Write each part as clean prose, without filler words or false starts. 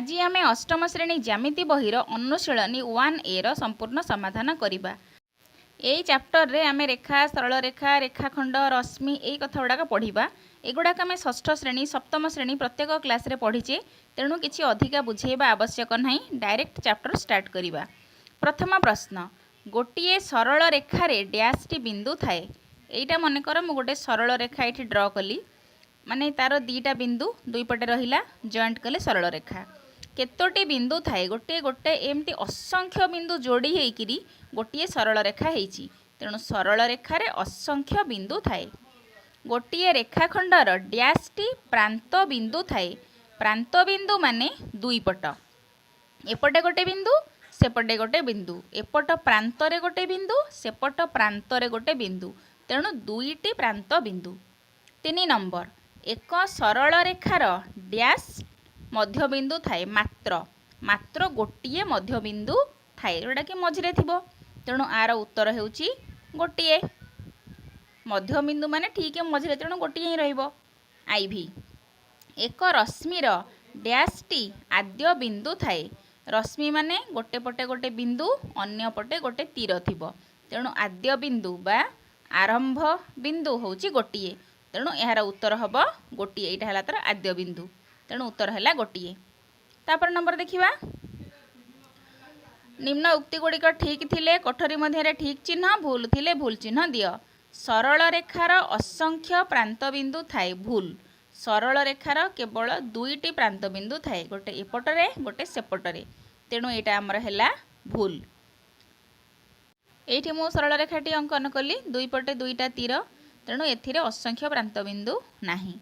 आज आम अष्टम श्रेणी ज्यामिति बहिर अनुशीलनी 1A ର संपूर्ण समाधान करिबा। एई चैप्टर रे आमे रेखा, सरल रेखा, रेखाखंड, रश्मि एई कथा गुड़ाक पढ़िबा। एगुड़ाक आमे षष्ठ श्रेणी, सप्तम श्रेणी प्रत्येक क्लास रे पढ़ीचे, तेणु किछि अधिका बुझेबा आवश्यक नाही। डायरेक्ट चैप्टर स्टार्ट करिबा। प्रथम प्रश्न, गोटिए सरल रेखा रे डैश टी बिंदु थाए। एइटा मने कर मु गोटे सरल रेखा एठी ड्रॉ कली, माने तार दीटा बिंदु दुई पटे रहिला, जॉइंट कले सरल रेखा। केतोटी बिंदु थाए, गोटे गोटे एमती असंख्य बिंदु जोड़ी होइकिरी गोटे सरल रेखा हेइची, तेणु सरल रेखा रे असंख्य बिंदु थाए। गोटे रेखाखंडर डैश टी प्रांत बिंदु थाए। प्रांत बिंदु माने दुई पट, एपटे गोटे बिंदु, सेपटे गोटे बिंदु, एपट प्रांतरे गोटे बिंदु, सेपट प्रांतरे गोटे बिंदु, तेणु दुईटी प्रांत बिंदु। 3 नंबर, एक सरल रेखार डैश मध्यबिंदु थाए। मात्र गोटे मध्यबिंदु थाए, जोटा कि मझिरे थिबो, तेणु आर उत्तर हेउची गोटे मध्यबिंदु माने ठीक मझिरे, तेणु गोटे ही रहिबो। आईभी, एक रश्मिर डैश टी आद्य बिंदु थाए। रश्मि माने गोटे पटे गोटे बिंदु, अन्य पटे गोटे तीर थिबो, तेणु आद्य बिंदु बा आरंभ बिंदु होउची गोटे, तेणु यार उत्तर हबो गोटे। एटा हला तर आद्य बिंदु, तेणु उत्तर हला गोटे। तापर नंबर देखिबा, निम्न उक्ति गुड़िक ठीक थिले कोठरी मध्य ठीक चिन्ह, भूल थिले भूल चिन्ह दियो। सरल रेखार असंख्य प्रांत बिंदु थाए, भूल। सरल रेखार केवल दुईटी प्रांत बिंदु थाए, गोटे एपटरे गोटे सेपटरे, तेणु एटा हमर हैला भूल। एठी मु सरल रेखाटी अंकन कली, दुई पटे दुईटा तीर, तेणु एथिरे असंख्य प्रांत बिंदु नाही।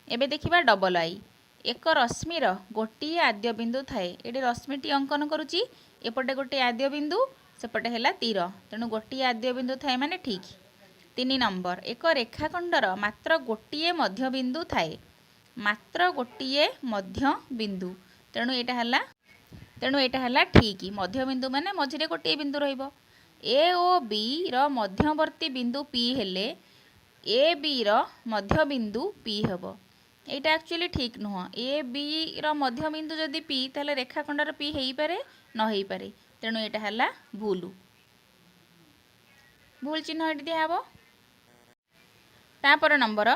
एबे देखिबा डबल आई, एक रश्मिर गोटे आद्य बिंदु थाए। एटी रश्मिटी अंकन करुची, एपटे गोटे आद्य बिंदु, सेपटे हैला तीर, तेणु गोटे आद्य बिंदु थाए माने ठीक। 3 नंबर, एक रेखाखंडर मात्र गोटे मध्य बिंदु थाए। मात्र गोटे मध्य बिंदु, तेणु एटा हला ठीक। मध्य बिंदु माने मझिरे गोटे बिंदु रहिबो। ए ओ बी र मध्यवर्ती बिंदु पी हेले ए बी र मध्य बिंदु पी हेबो। एटा एक्चुअली ठीक नुह। ए बी र मध्य बिंदु जदि पी, ताले रेखाखंडर पी हेई पारे न हेई पारे, तेणु एटा हला भूल। भूल चिन्ह एटी दिया हेबो। तापर नंबर,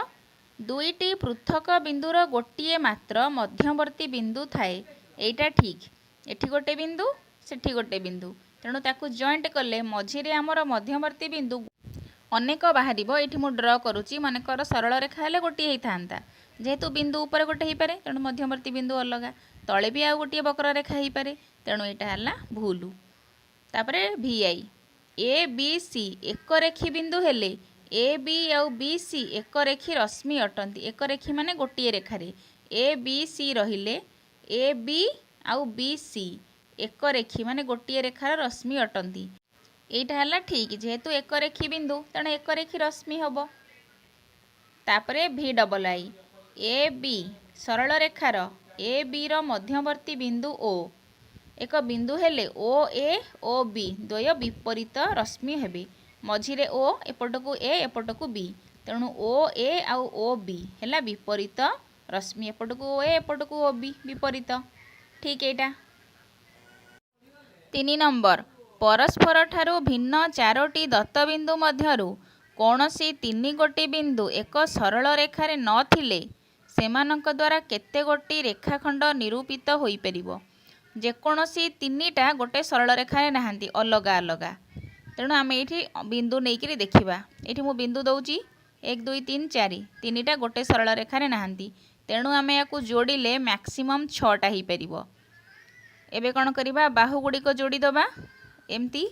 दुईटी पृथक बिंदुर गोटे मात्र मध्यवर्ती बिंदु थाए। एटा ठीक, एठी गोटे बिंदु, सेठी गोटे बिंदु, तेणु ताकू जॉइंट कले मझिरे आमर मध्यवर्ती बिंदु अनेक बाहरिबो। एठी मु ड्रॉ करूची, मानेकर सरल रेखा हेले गोटे हेई थांता, जेहेतु बिंदु ऊपर गोटे हेई पारे, तेणु मध्यवर्ती बिंदु अलगा, तळे भी आ गोटे वक्र रेखा हेई पारे, तेणु एटा हला भूल। तापरे भी आई, ए बी सी एक रेखी बिंदु हेले ए बी आउ बी सी एक रेखी रश्मि अटंती। एक रेखी माने गोटे रेखारे ए बी सी रहिले ए बी आउ बी सी एक रेखी माने गोटे रेखार रश्मि अटंती। एटा हला ठीक, जेहेतु एक रेखी बिंदु, तेणु एक रेखी रश्मि हबो। तापरे भी डबल आई, ए बी सरल रेखार ए बी र मध्यवर्ती बिंदु ओ। एक बिंदु हेले ओ ए ओ बी द्वय विपरीत रश्मि हेबे। मझिरे ओ, एपटकू ए एपटकू बी, तेणु ओ ए आउ ओ बी हेला विपरीत रश्मि, एपटकू ओ ए एपटकू ओ बी विपरीत, ठीक एटा। 3 नंबर, परस्पर ठारू भिन्न चारोटी दत्तबिंदु मध्यरु कौनसी 3 गोटी बिंदु एक सरल रेखारे न थिले सेमानक द्वारा केते गोटी रेखाखंड निरूपित होई परिबो। जेकोसी 3टा गोटे सरल रेखारे नाहांती, अलगा अलगा, तेणु आम ये बिंदु नहीं देखा। ये मु बिंदु दौची 1 2 3 4, 3टा गोटे सरल रेखारे नाहांती, तेणु आम या जोड़िले मैक्सिमम 6टा हो पार। एबे कौन करवा, बाहु गुड़िक जोड़ी दबा एमती,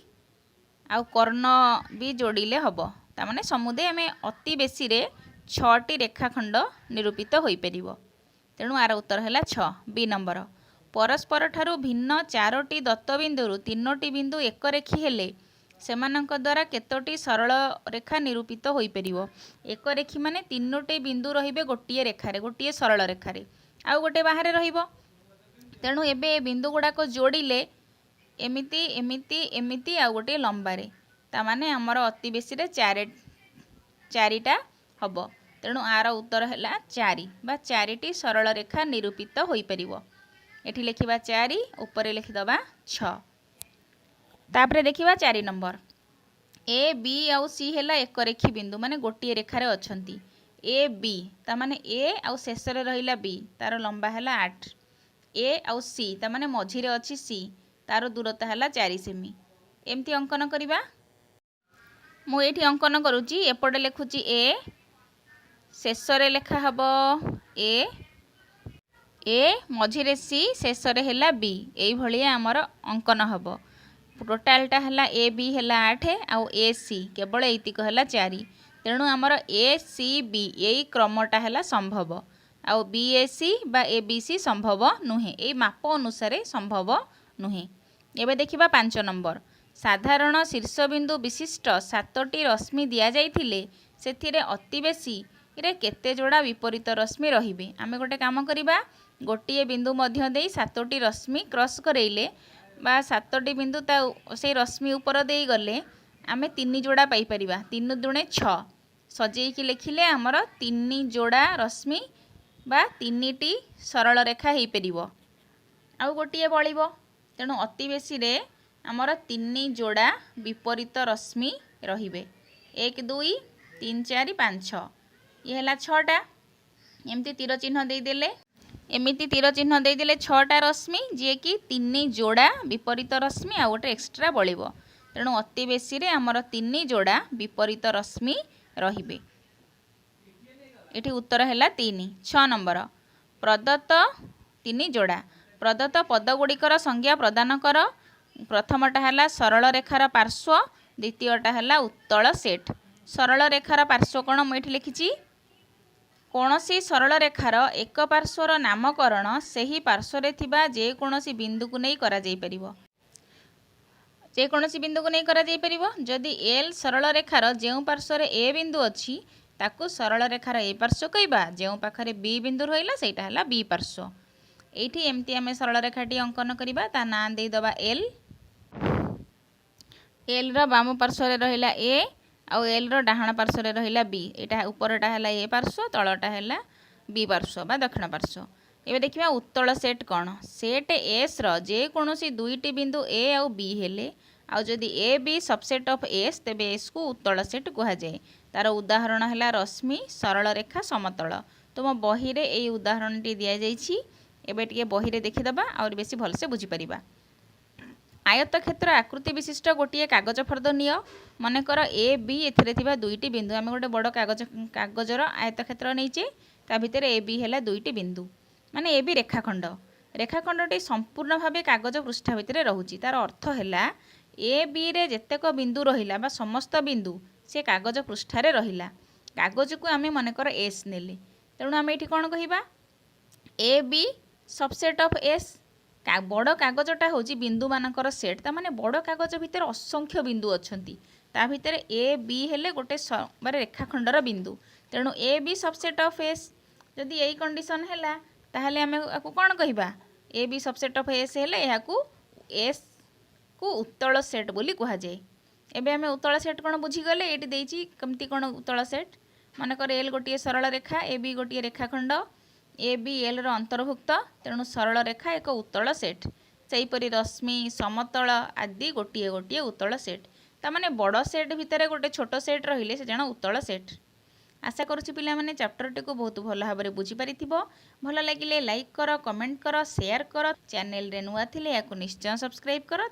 आउ कर्ण भी जोड़िले हम, ताने समुदे आम अति बेसी रे 6टी रेखाखंड निरूपित हो पार, तेणु आर उत्तर है 6। बी नंबर, परस्पर ठारू भिन्न 4टी दत्तबिंदुरु 3टी बिंदु एक रेखी हेले सेमानक द्वारा केतोटी सरल रेखा निरूपित हो पार। एक रेखी माने 3टी बिंदु रहिबे गोटे रेखारे, गोटे सरल रेखारे, आउ गोटे बाहर रहिबो, तेणु एबे बिंदु गुड़ाक जोड़िले एमिति एमिति एमिति आउ गोटे लंबारे, तामाने हमर अति बेसी रे 4टा हब, तेणु आर उत्तर है 4 बा 4टी सरल रेखा निरूपित हो पार। एठी लिखिबा 4 ऊपर लिखिदबा 6। तापरे देखिबा 4 नंबर ए बी आउ सी हैला एक रेखी बिंदु माने गोटे रेखार अछंती ए बी ता माने ए आउ शेष रे रहिला बी तार लंबा हैला 8 ए आउ सी ता माने मझी रे अछि सी तार दूरता हैला 4 सेमी। एमती अंकन करिबा मु एठी अंकन करूची एपटे लिखुची ए शेष रे लेखा हबो ए मझी रे सी शेष रे हैला बी एई भलिया हमर अंकन हबो। टोटालटा है ए बी है 8 आउ ए सी केवल एतिक है 4 तेणु आमर ए सी बी यही क्रमटा है संभव आउ बी ए सी बा ए बी सी संभव नुहे ये माप अनुसार संभव नुहे। एबे देखिबा 5 नंबर साधारण शीर्षबिंदु विशिष्ट 7टी रश्मि दिया जाइथिले सेथिरे अति बेसी रे केते जोड़ा विपरीत रश्मि रहिबे। आमे गोटे काम करिबा गोटिए बिंदु मध्य देई 7टी रश्मि क्रॉस करैले बा 7टी बिंदु से रश्मि ऊपर दे गले आमे 3 जोड़ा पाई परिबा 3 दुणे 6 सजेकी लिखिले हमर 3 जोड़ा रश्मि बा 3टी सरल रेखा हेई परिबो आउ गोटिए बळिबो तेणु अति बेसी रे हमर 3 जोड़ा विपरीत रश्मि रहिबे 1 2 3 4 5 6 ये हला 6टा एमती तीर चिन्ह दे देले एमिति तीर चिन्ह दे देले 6टा रश्मि जे कि 3 जोड़ा विपरीत रश्मि आ गोटे एक्स्ट्रा बळिबो तेणु अति बेसी रे हमर 3 जोड़ा विपरीत रश्मि रहिबे। एठी उत्तर हैला 3। 6 नंबर प्रदत्त 3 जोड़ा प्रदत्त पदगुड़िकर संज्ञा प्रदान कर। प्रथमटा हैला सरल रेखार पार्श्व द्वितीयटा हैला उत्तल सेट। सरल रेखार पार्श्व कोण मु एठी लिखिची कौनसी सरल रेखार एक पार्श्वर नामकरण सही पार्श्वर थिबा जे कोनोसी बिंदु को नहीं करा जाई परिबो जे कोनोसी बिंदु को नहीं करा जाई परिबो। जदि एल सरल रेखार जेउ पार्श्वर ए बिंदु अछि ताकू सरल रेखार ए पार्श्व कहबा जेउ पाखरे बी बिंदु रहिला सेटा हला बी पार्श्व। एठी एमती हमें सरल रेखाटी अंकन करिबा ता नाम दे दबा एल एल रो बाम पार्श्व रे रहिला ए आउ एल रो डाहाण पार्श्व रे रहिला बी एटा ऊपरटा हैला ए पार्श्व तळटा हैला बी पार्श्व बा दक्षिण पार्श्व। एबे देखिबा उत्तल सेट कोन सेट एस रो जे कोनोसी दुईटी बिंदु ए आउ बी हेले आउ जदि A B subset of S तेबे एस को उत्तल सेट कहा जाए। तार उदाहरण हैला रश्मि सरल रेखा समतल। तुम बही रे एई उदाहरणटी दिया जाइछि एबे टिके बही रे देखि दबा और बेसी भल से बुझी परिबा। आयत क्षेत्र आकृति विशिष्ट गोटे कागज फर्द नियो मनकर ए बी एथिरे थिबा दुईटी बिंदु आमे गोटे बड़ कागजर आयत क्षेत्र नहींचे ता भितर ए बी हैला दुईटी बिंदु माने ए बी रेखाखंडटी संपूर्ण भावे कागज पृष्ठ भितर रहुची। तार अर्थ हैला ए बी रे जेतेक बिंदु रहिला बा समस्त बिंदु से कागज पृष्ठ रे रहिला कागज को आमे मनकर एस नेले तेणु आमे एठी कोन कहिबा A B subset of S बड़ कागजटा हूँ बिंदु मानकर सेट ता माने बड़ कागज भितर असंख्य बिंदु अच्छंती ता भितर ए बी हेले गोटे बारे रेखाखंडर बिंदु तेणु A B subset of S जदि यही कंडीशन हैला ताहले आमे आकु कोन कहिबा A B subset of S हेले याकू एस को उत्तल सेट बोली कहा जाए। एबे आमे उत्तल सेट कोन बुझी गले एटी देइची कमती कोन उत्तल सेट मानकर एल गोटे सरल रेखा ए बी गोटे रेखाखंड ए बी एल रो अंतर्भुक्त तेणु सरल रेखा एक उत्तल सेट सेहीपरि रश्मि समतल आदि गोटे गोटे उत्तल सेट ता माने बड़ सेट भितर गोटे छोट सेट रहिले से जण उत्तल सेट। आशा करुछि पिला माने चैप्टर टी को बहुत भल भाबरे बुझी परिथिबो। भल लागिले लाइक कर कमेंट कर शेयर कर चैनल रे नुआ थिले याकु निश्चय सब्सक्राइब कर।